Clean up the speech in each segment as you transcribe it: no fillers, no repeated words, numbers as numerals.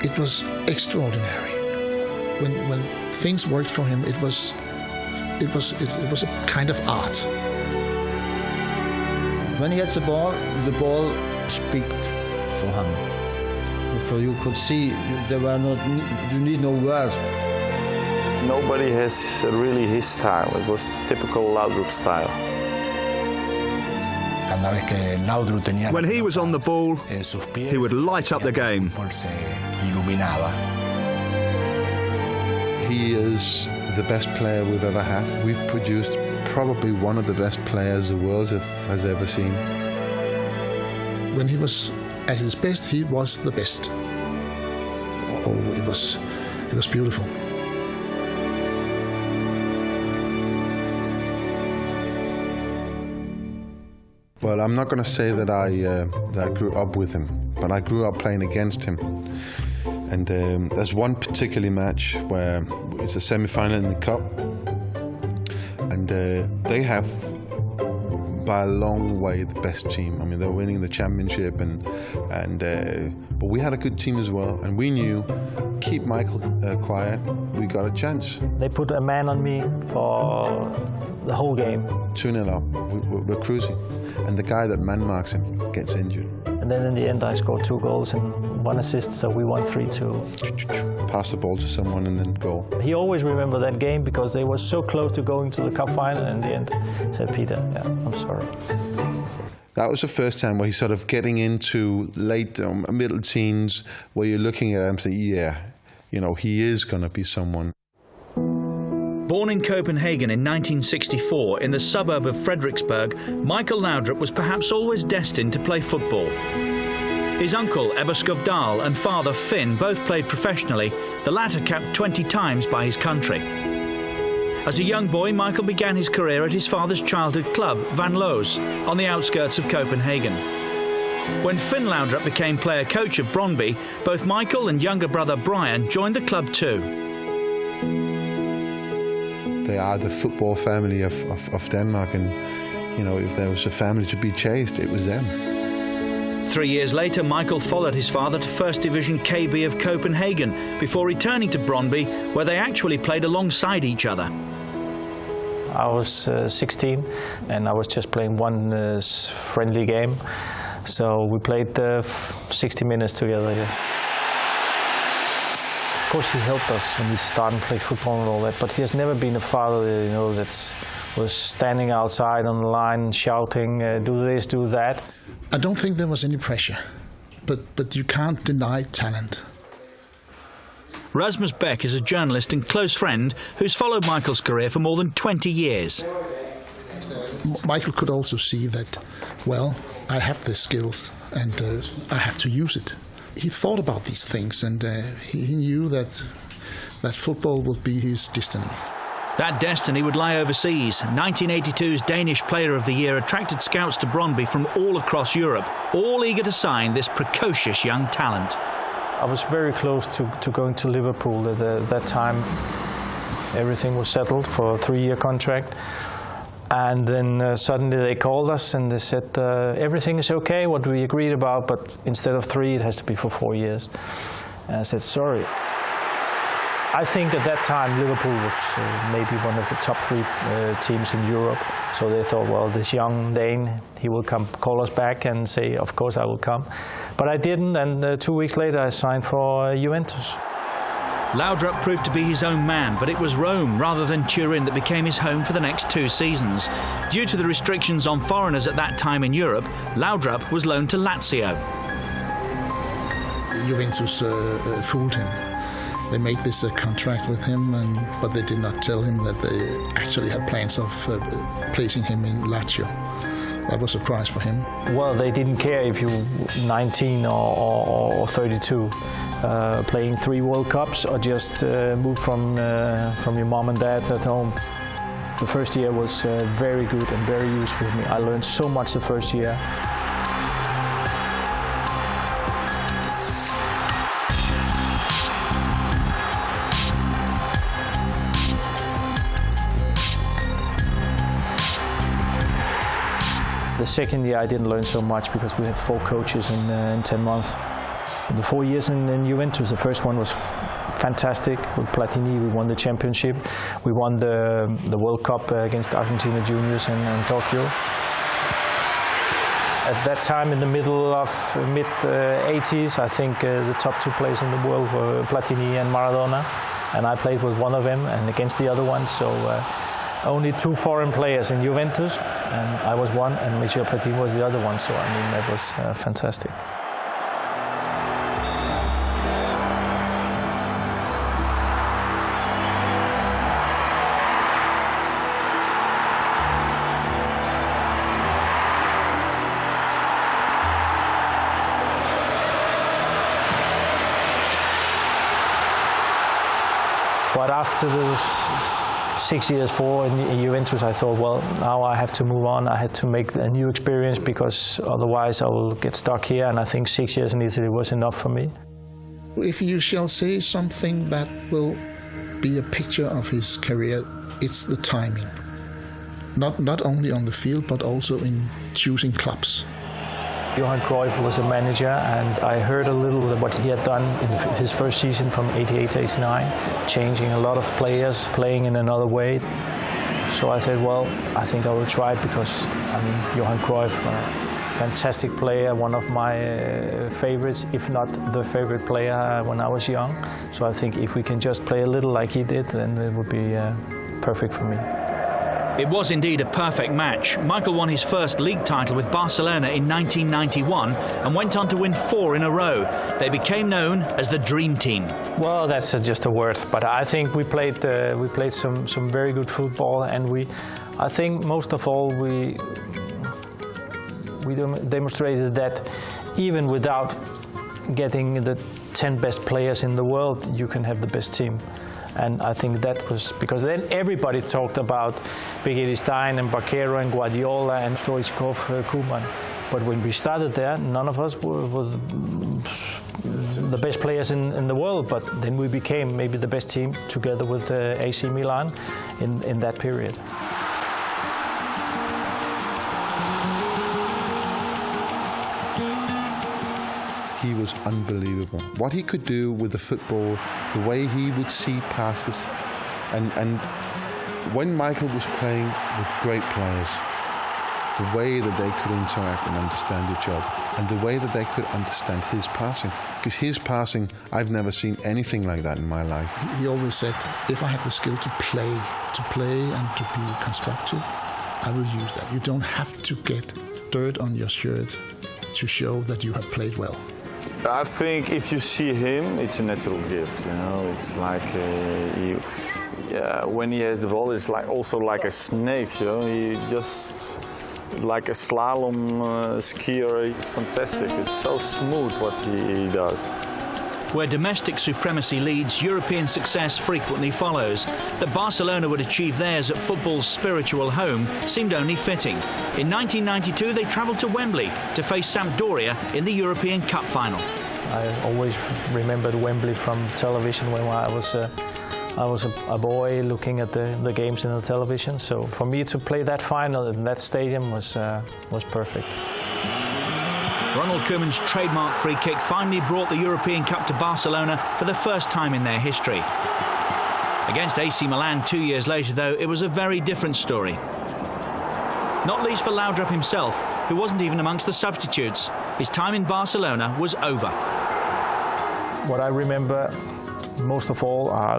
it was extraordinary. When things worked for him, it was a kind of art. When he gets the ball speaks for him. So you could see you need no words. Nobody has really his style. It was typical Laudrup style. When he was on the ball, he would light up the game. He is the best player we've ever had. We've produced probably one of the best players the world has ever seen. When he was at his best, he was the best. Oh, it was beautiful. Well, I'm not going to say that I grew up with him, but I grew up playing against him. And there's one particular match where it's a semi-final in the cup, and they have, by a long way, the best team. I mean, they're winning the championship, but we had a good team as well, and we knew, keep Michael quiet, we got a chance. They put a man on me for the whole game. 2-0 up, we're cruising, and the guy that man marks him gets injured. And then in the end I scored 2 goals and 1 assist, so we won 3-2. Pass the ball to someone and then goal. He always remembered that game because they were so close to going to the cup final, and in the end he said, Peter, yeah, I'm sorry. That was the first time where he's sort of getting into late middle teens, where you're looking at him and saying, yeah, you know, he is going to be someone. Born in Copenhagen in 1964 in the suburb of Frederiksberg, Michael Laudrup was perhaps always destined to play football. His uncle, Ebbe Skovdahl, and father, Finn, both played professionally, the latter capped 20 times by his country. As a young boy, Michael began his career at his father's childhood club, Van Loos, on the outskirts of Copenhagen. When Finn Laudrup became player-coach of Brøndby, both Michael and younger brother Brian joined the club too. They are the football family of Denmark, and you know, if there was a family to be chased, it was them. 3 years later, Michael followed his father to First Division KB of Copenhagen before returning to Brøndby, where they actually played alongside each other. I was 16 and I was just playing one friendly game, so we played 60 minutes together. Yes. Of course, he helped us when we started playing football and all that, but he has never been a father, you know, that was standing outside on the line shouting, do this, do that. I don't think there was any pressure, but you can't deny talent. Rasmus Beck is a journalist and close friend who's followed Michael's career for more than 20 years. Michael could also see that, well, I have the skills and I have to use it. He thought about these things, and he knew that football would be his destiny. That destiny would lie overseas. 1982's Danish Player of the Year attracted scouts to Brøndby from all across Europe, all eager to sign this precocious young talent. I was very close to going to Liverpool at that time. Everything was settled for a 3-year contract. And then suddenly they called us and they said, everything is okay, what we agreed about, but instead of 3, it has to be for 4 years. And I said, sorry. I think at that time Liverpool was maybe one of the top 3 teams in Europe. So they thought, well, this young Dane, he will come call us back and say, of course I will come. But I didn't, and 2 weeks later I signed for Juventus. Laudrup proved to be his own man, but it was Rome rather than Turin that became his home for the next 2 seasons. Due to the restrictions on foreigners at that time in Europe, Laudrup was loaned to Lazio. Juventus fooled him. They made this contract with him, but they did not tell him that they actually had plans of placing him in Lazio. That was a surprise for him. Well, they didn't care if you were 19 or 32, playing 3 World Cups or just moved from your mom and dad at home. The first year was very good and very useful for me. I learned so much the first year. The second year I didn't learn so much because we had 4 coaches in 10 months. The 4 years in Juventus, the first one was fantastic. With Platini, we won the championship. We won the World Cup against Argentina Juniors in Tokyo. At that time, in the middle of mid-80s, I think the top two players in the world were Platini and Maradona, and I played with one of them and against the other one. So only two foreign players in Juventus, and I was one, and Michel Platini was the other one. So I mean, that was fantastic. But after those 6 years, 4 in Juventus, I thought, well, now I have to move on. I had to make a new experience because otherwise I will get stuck here. And I think 6 years in Italy was enough for me. If you shall say something that will be a picture of his career, it's the timing. Not only on the field, but also in choosing clubs. Johan Cruyff was a manager, and I heard a little of what he had done in his first season from 88 to 89, changing a lot of players, playing in another way. So I said, well, I think I will try it because, I mean, Johan Cruyff, fantastic player, one of my favorites, if not the favorite player when I was young. So I think if we can just play a little like he did, then it would be perfect for me. It was indeed a perfect match. Michael won his first league title with Barcelona in 1991 and went on to win 4 in a row. They became known as the Dream Team. Well, that's just a word, but I think we played some very good football, and I think most of all we demonstrated that even without getting the 10 best players in the world, you can have the best team. And I think that was because then everybody talked about Big Eddie Stein and Barquero and Guardiola and Stoichkov, Koeman. But when we started there, none of us were the best players in the world. But then we became maybe the best team together with AC Milan in that period. He was unbelievable. What he could do with the football, the way he would see passes, and when Michael was playing with great players, the way that they could interact and understand each other, and the way that they could understand his passing. Because his passing, I've never seen anything like that in my life. He always said, if I have the skill to play and to be constructive, I will use that. You don't have to get dirt on your shirt to show that you have played well. I think if you see him, it's a natural gift. You know, it's like when he has the ball, it's like also like a snake. You know, he just like a slalom skier. It's fantastic. It's so smooth what he does. Where domestic supremacy leads, European success frequently follows. That Barcelona would achieve theirs at football's spiritual home seemed only fitting. In 1992, they travelled to Wembley to face Sampdoria in the European Cup final. I always remembered Wembley from television when I was a boy looking at the games in the television. So for me to play that final in that stadium was perfect. Ronald Koeman's trademark free kick finally brought the European Cup to Barcelona for the first time in their history. Against AC Milan 2 years later, though, it was a very different story. Not least for Laudrup himself, who wasn't even amongst the substitutes. His time in Barcelona was over. What I remember most of all are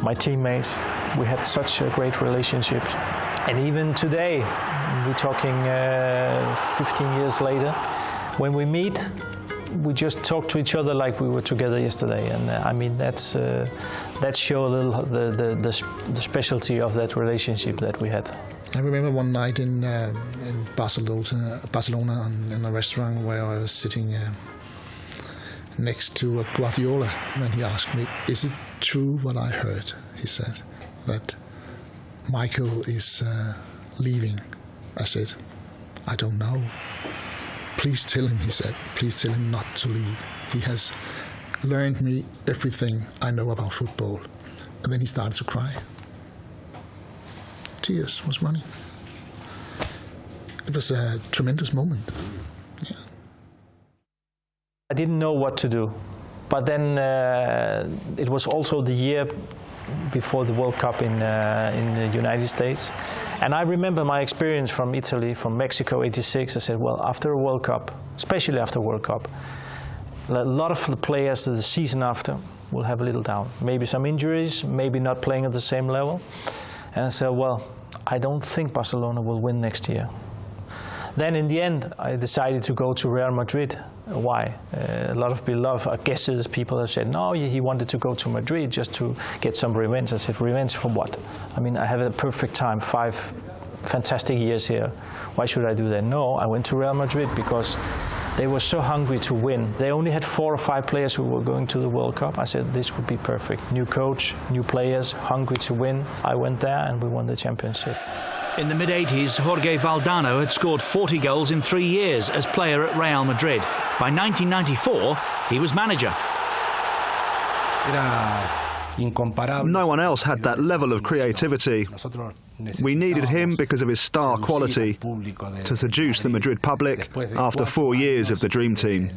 my teammates. We had such a great relationship. And even today, we're talking 15 years later, when we meet, we just talk to each other like we were together yesterday, and I mean that shows a little the specialty of that relationship that we had. I remember one night in Barcelona in a restaurant where I was sitting next to Guardiola, and he asked me, "Is it true what I heard?" He said that Michael is leaving. I said, "I don't know. Please tell him," he said. "Please tell him not to leave. He has learned me everything I know about football." And then he started to cry. Tears was running. It was a tremendous moment. Yeah. I didn't know what to do, but then it was also the year before the World Cup in the United States. And I remember my experience from Italy, from Mexico, '86. I said, well, after a World Cup, especially after a World Cup, a lot of the players the season after will have a little down. Maybe some injuries, maybe not playing at the same level. And I said, well, I don't think Barcelona will win next year. Then in the end, I decided to go to Real Madrid. Why? A lot of guesses, people have said, no, he wanted to go to Madrid just to get some revenge. I said, revenge for what? I mean, I have a perfect time, 5 fantastic years here. Why should I do that? No, I went to Real Madrid because they were so hungry to win. They only had 4 or 5 players who were going to the World Cup. I said, this would be perfect. New coach, new players, hungry to win. I went there and we won the championship. In the mid-80s, Jorge Valdano had scored 40 goals in 3 years as player at Real Madrid. By 1994, he was manager. No one else had that level of creativity. We needed him because of his star quality to seduce the Madrid public after 4 years of the Dream Team.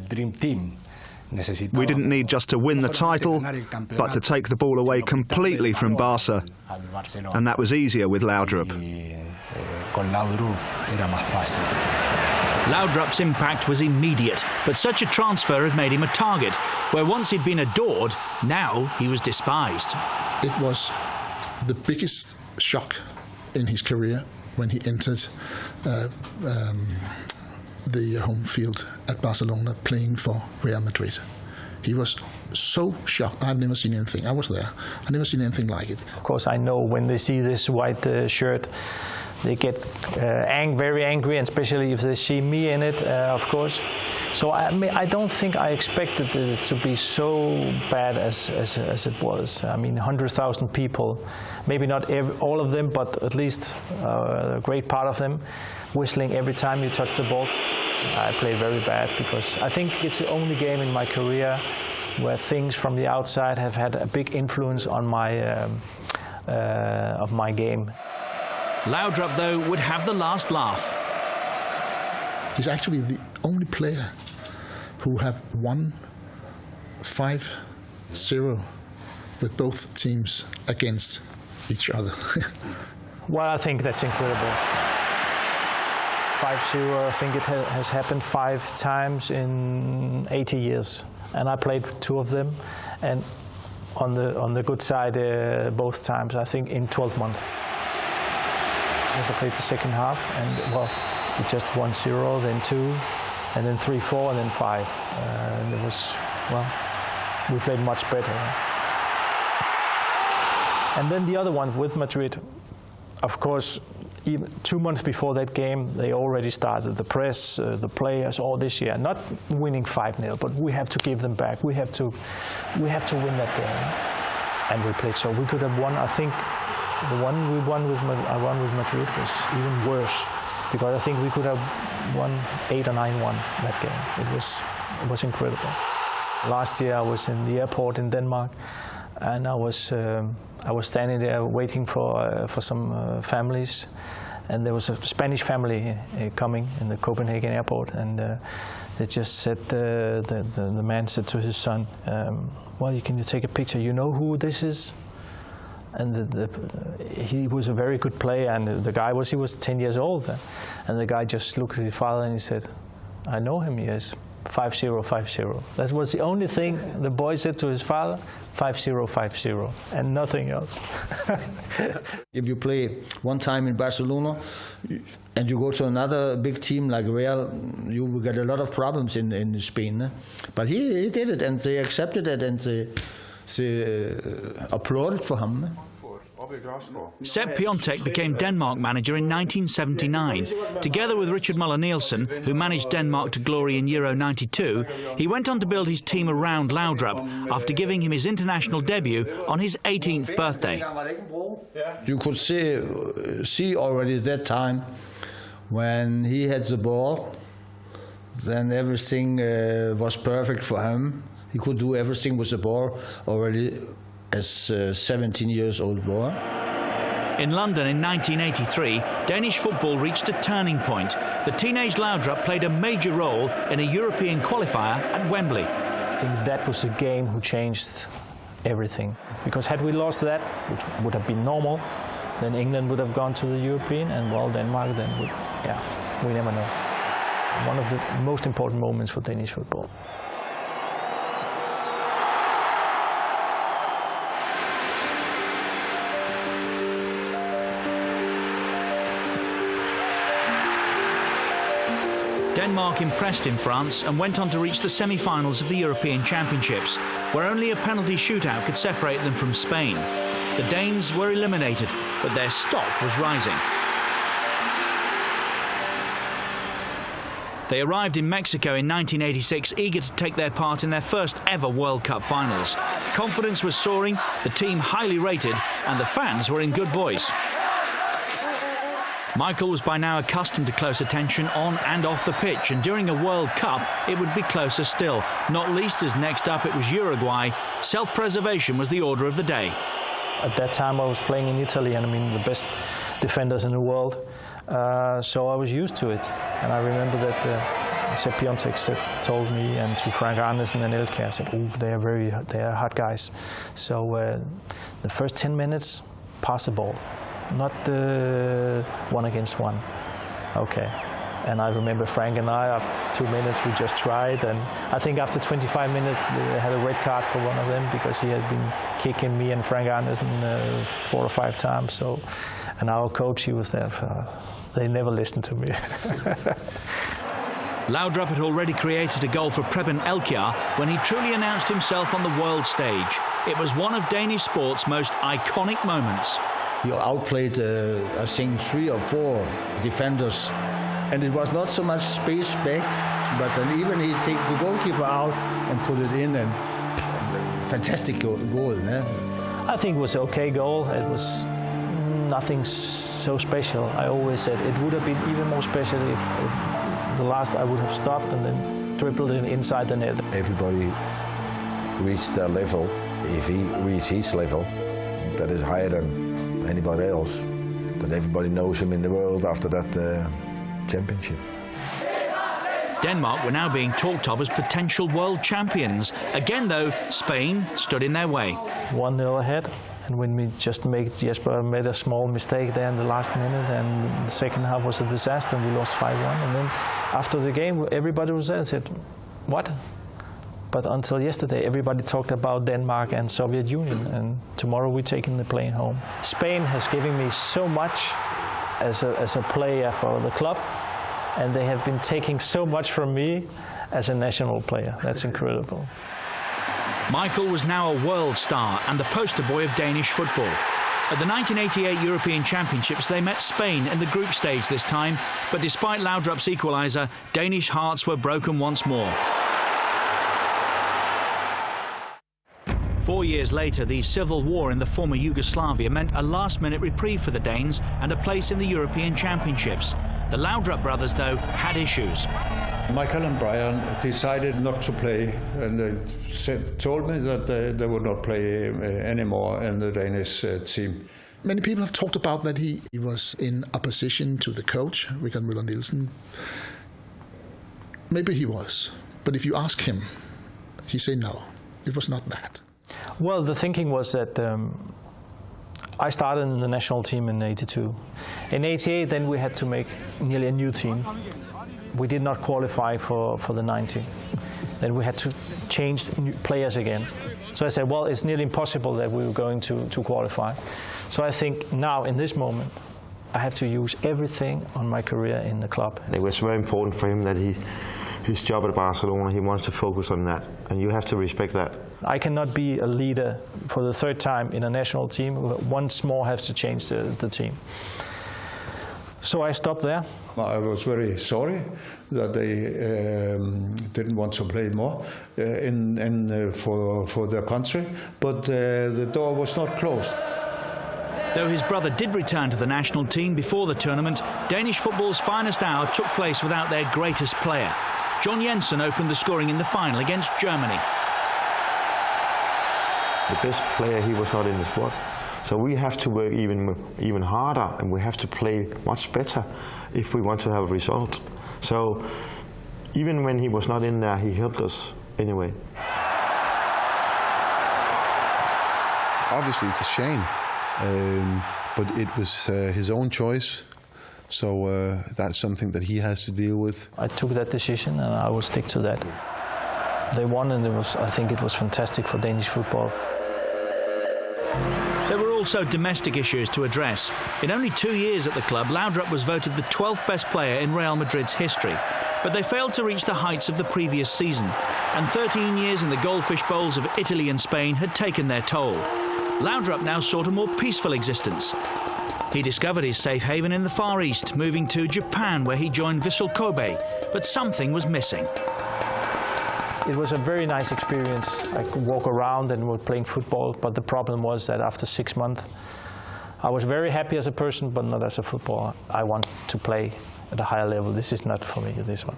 We didn't need just to win the title, but to take the ball away completely from Barca. And that was easier with Laudrup. Laudrup's impact was immediate, but such a transfer had made him a target, where once he'd been adored, now he was despised. It was the biggest shock in his career when he entered the home field at Barcelona playing for Real Madrid. He was so shocked. I've never seen anything. I was there. I've never seen anything like it. Of course, I know when they see this white shirt, they get very angry, and especially if they see me in it, of course. So I don't think I expected it to be so bad as it was. I mean, 100,000 people, maybe not all of them, but at least a great part of them, whistling every time you touch the ball. I played very bad because I think it's the only game in my career where things from the outside have had a big influence on my game. Laudrup, though, would have the last laugh. He's actually the only player who have won 5-0 with both teams against each other. Well, I think that's incredible. 5-0, I think it has happened 5 times in 80 years. And I played 2 of them. And on the good side, both times, I think in 12 months. As I played the second half, and well, it just 1-0, then 2, and then 3-4, and then 5. And it was, well, we played much better. And then the other one with Madrid, of course, even 2 months before that game, they already started the press, the players, all this year, not winning 5-0, but we have to give them back. We have to win that game, and we played so. We could have won, I think. The one I won with Madrid was even worse, because I think we could have won 8 or 9-1 that game. It was incredible. Last year I was in the airport in Denmark, and I was standing there waiting for some families, and there was a Spanish family coming in the Copenhagen airport, and they just said the man said to his son, "Well, can you take a picture? You know who this is?" And he was a very good player, and the guy he was 10 years old, and the guy just looked at his father and he said, "I know him, yes, 5-0, 5-0. That was the only thing the boy said to his father, 5-0, 5-0, and nothing else. If you play one time in Barcelona and you go to another big team like Real, you will get a lot of problems in Spain. But he did it, and they accepted it, and they applauded for him. Sepp Piontek became Denmark manager in 1979. Together with Richard Müller-Nielsen, who managed Denmark to glory in Euro '92, he went on to build his team around Laudrup after giving him his international debut on his 18th birthday. You could see already that time when he had the ball, then everything was perfect for him. He could do everything with the ball already as 17 years old boy. In London in 1983, Danish football reached a turning point. The teenage Laudrup played a major role in a European qualifier at Wembley. I think that was a game who changed everything. Because had we lost that, which would have been normal, then England would have gone to the European, and well, Denmark then would, we never know. One of the most important moments for Danish football. Denmark impressed in France and went on to reach the semi-finals of the European Championships, where only a penalty shootout could separate them from Spain. The Danes were eliminated, but their stock was rising. They arrived in Mexico in 1986, eager to take their part in their first ever World Cup finals. Confidence was soaring, the team highly rated, and the fans were in good voice. Michael was by now accustomed to close attention on and off the pitch, and during a World Cup it would be closer still, not least as next up it was Uruguay. Self-preservation was the order of the day. At that time I was playing in Italy, and I mean the best defenders in the world, so I was used to it. And I remember that Sepp told me, and to Frank Andersen and Elke, I said, "Oh, they are hard guys." So the first 10 minutes, pass the ball. Not the 1 against 1. Okay. And I remember Frank and I, after 2 minutes, we just tried. And I think after 25 minutes, they had a red card for one of them because he had been kicking me and Frank Andersen 4 or 5 times. So, and our coach, he was there. They never listened to me. Laudrup had already created a goal for Preben Elkjær when he truly announced himself on the world stage. It was one of Danish sport's most iconic moments. He outplayed, I think, 3 or 4 defenders. And it was not so much space back, but then even he takes the goalkeeper out and put it in, and fantastic goal. I think it was an okay goal. It was nothing so special. I always said it would have been even more special if the last I would have stopped and then dribbled it inside the net. Everybody reached their level. If he reached his level, that is higher than anybody else. But everybody knows him in the world after that championship. Denmark were now being talked of as potential world champions. Again, though, Spain stood in their way. 1-0 ahead, and when we just Jesper made a small mistake there in the last minute, and the second half was a disaster, and we lost 5-1. And then after the game, everybody was there and said, "What?" But until yesterday, everybody talked about Denmark and Soviet Union, and tomorrow we're taking the plane home. Spain has given me so much as a player for the club, and they have been taking so much from me as a national player. That's incredible. Michael was now a world star and the poster boy of Danish football. At the 1988 European Championships, they met Spain in the group stage this time, but despite Laudrup's equaliser, Danish hearts were broken once more. 4 years later, the civil war in the former Yugoslavia meant a last-minute reprieve for the Danes and a place in the European Championships. The Laudrup brothers, though, had issues. Michael and Brian decided not to play, and they told me that they would not play anymore in the Danish team. Many people have talked about that he was in opposition to the coach, Richard Møller-Nielsen. Maybe he was, but if you ask him, he say no, it was not that. Well, the thinking was that I started in the national team in '82. In '88, then we had to make nearly a new team. We did not qualify for the '90. Then we had to change new players again. So I said, well, it's nearly impossible that we were going to qualify. So I think now, in this moment, I have to use everything on my career in the club. It was very important for him that his job at Barcelona, he wants to focus on that, and you have to respect that. I cannot be a leader for the 3rd time in a national team. Once more has to change the team. So I stopped there. I was very sorry that they didn't want to play more for their country, but the door was not closed. Though his brother did return to the national team before the tournament, Danish football's finest hour took place without their greatest player. John Jensen opened the scoring in the final against Germany. The best player, he was not in the squad. So we have to work even harder, and we have to play much better if we want to have a result. So even when he was not in there, he helped us anyway. Obviously, it's a shame, but it was his own choice. So that's something that he has to deal with. I took that decision, and I will stick to that. They won, and I think it was fantastic for Danish football. There were also domestic issues to address. In only 2 years at the club, Laudrup was voted the 12th best player in Real Madrid's history. But they failed to reach the heights of the previous season, and 13 years in the goldfish bowls of Italy and Spain had taken their toll. Laudrup now sought a more peaceful existence. He discovered his safe haven in the Far East, moving to Japan, where he joined Vissel Kobe, but something was missing. It was a very nice experience. I could walk around and was playing football, but the problem was that after 6 months, I was very happy as a person, but not as a footballer. I want to play at a higher level. This is not for me, this one.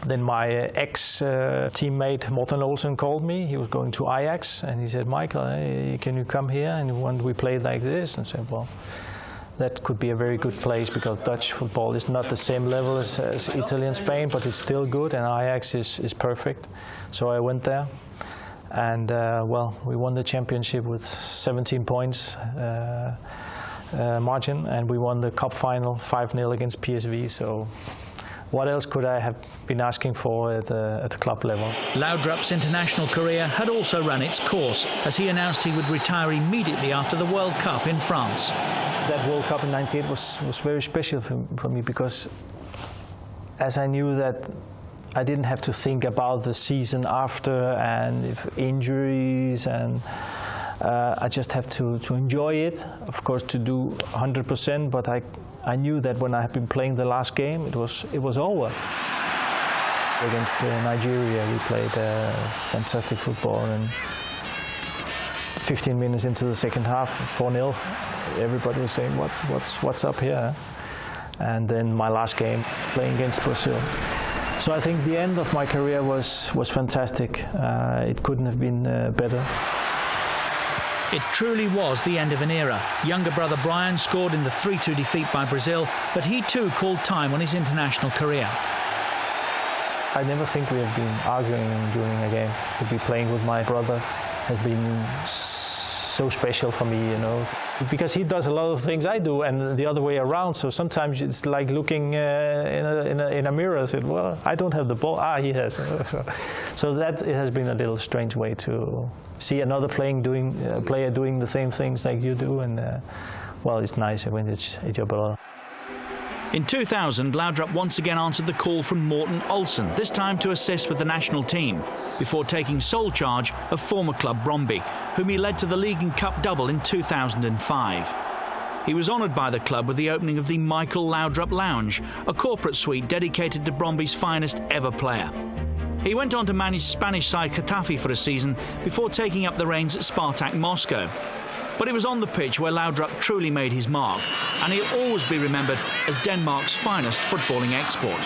Then my ex-teammate Morten Olsen called me. He was going to Ajax, and he said, Michael, hey, can you come here? And when we played like this, and I said, well, that could be a very good place, because Dutch football is not the same level as Italy and Spain, but it's still good, and Ajax is perfect. So I went there, and well, we won the championship with 17 points margin, and we won the cup final 5-0 against PSV. So what else could I have been asking for at the club level? Laudrup's international career had also run its course, as he announced he would retire immediately after the World Cup in France. That World Cup in '98 was very special for me, because as I knew that I didn't have to think about the season after and if injuries, and I just have to enjoy it. Of course, to do 100%, but I knew that when I had been playing the last game, it was over. Against Nigeria, we played fantastic football, and 15 minutes into the second half, 4-0. Everybody was saying, what's up here? And then my last game, playing against Brazil. So I think the end of my career was fantastic. It couldn't have been better. It truly was the end of an era. Younger brother Brian scored in the 3-2 defeat by Brazil, but he too called time on his international career. I never think we have been arguing during a game. To be playing with my brother has been so special for me, you know, because he does a lot of things I do, and the other way around. So sometimes it's like looking in a mirror and said, well, I don't have the ball. He has. So that it has been a little strange way to see another player doing the same things like you do, and well, it's nice when it's your brother. In 2000, Laudrup once again answered the call from Morten Olsen, this time to assist with the national team, before taking sole charge of former club Brøndby, whom he led to the League and Cup double in 2005. He was honoured by the club with the opening of the Michael Laudrup Lounge, a corporate suite dedicated to Brøndby's finest ever player. He went on to manage Spanish side Getafe for a season before taking up the reins at Spartak Moscow. But it was on the pitch where Laudrup truly made his mark, and he'll always be remembered as Denmark's finest footballing export.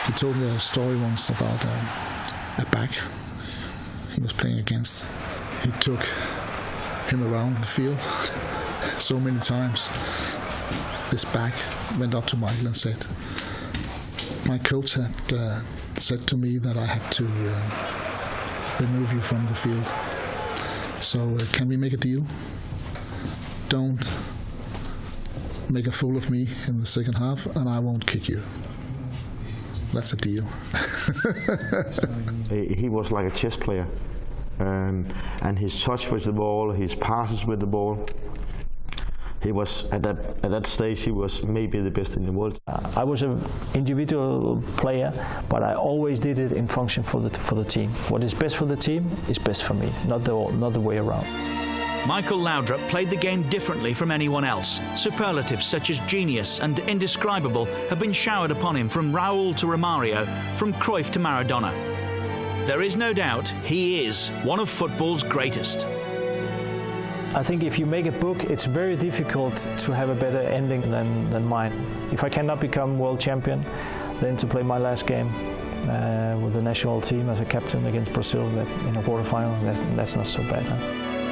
He told me a story once about a back he was playing against. He took him around the field so many times. This back went up to Michael and said, my coach had said to me that I have to remove you from the field. So can we make a deal? Don't make a fool of me in the second half, and I won't kick you. That's a deal. He was like a chess player, and his touch with the ball, his passes with the ball. He was at that stage. He was maybe the best in the world. I was an individual player, but I always did it in function for the team. What is best for the team is best for me, not the way around. Michael Laudrup played the game differently from anyone else. Superlatives such as genius and indescribable have been showered upon him, from Raúl to Romario, from Cruyff to Maradona. There is no doubt he is one of football's greatest. I think if you make a book, it's very difficult to have a better ending than mine. If I cannot become world champion, then to play my last game with the national team as a captain against Brazil in a quarterfinal. That's not so bad. Huh?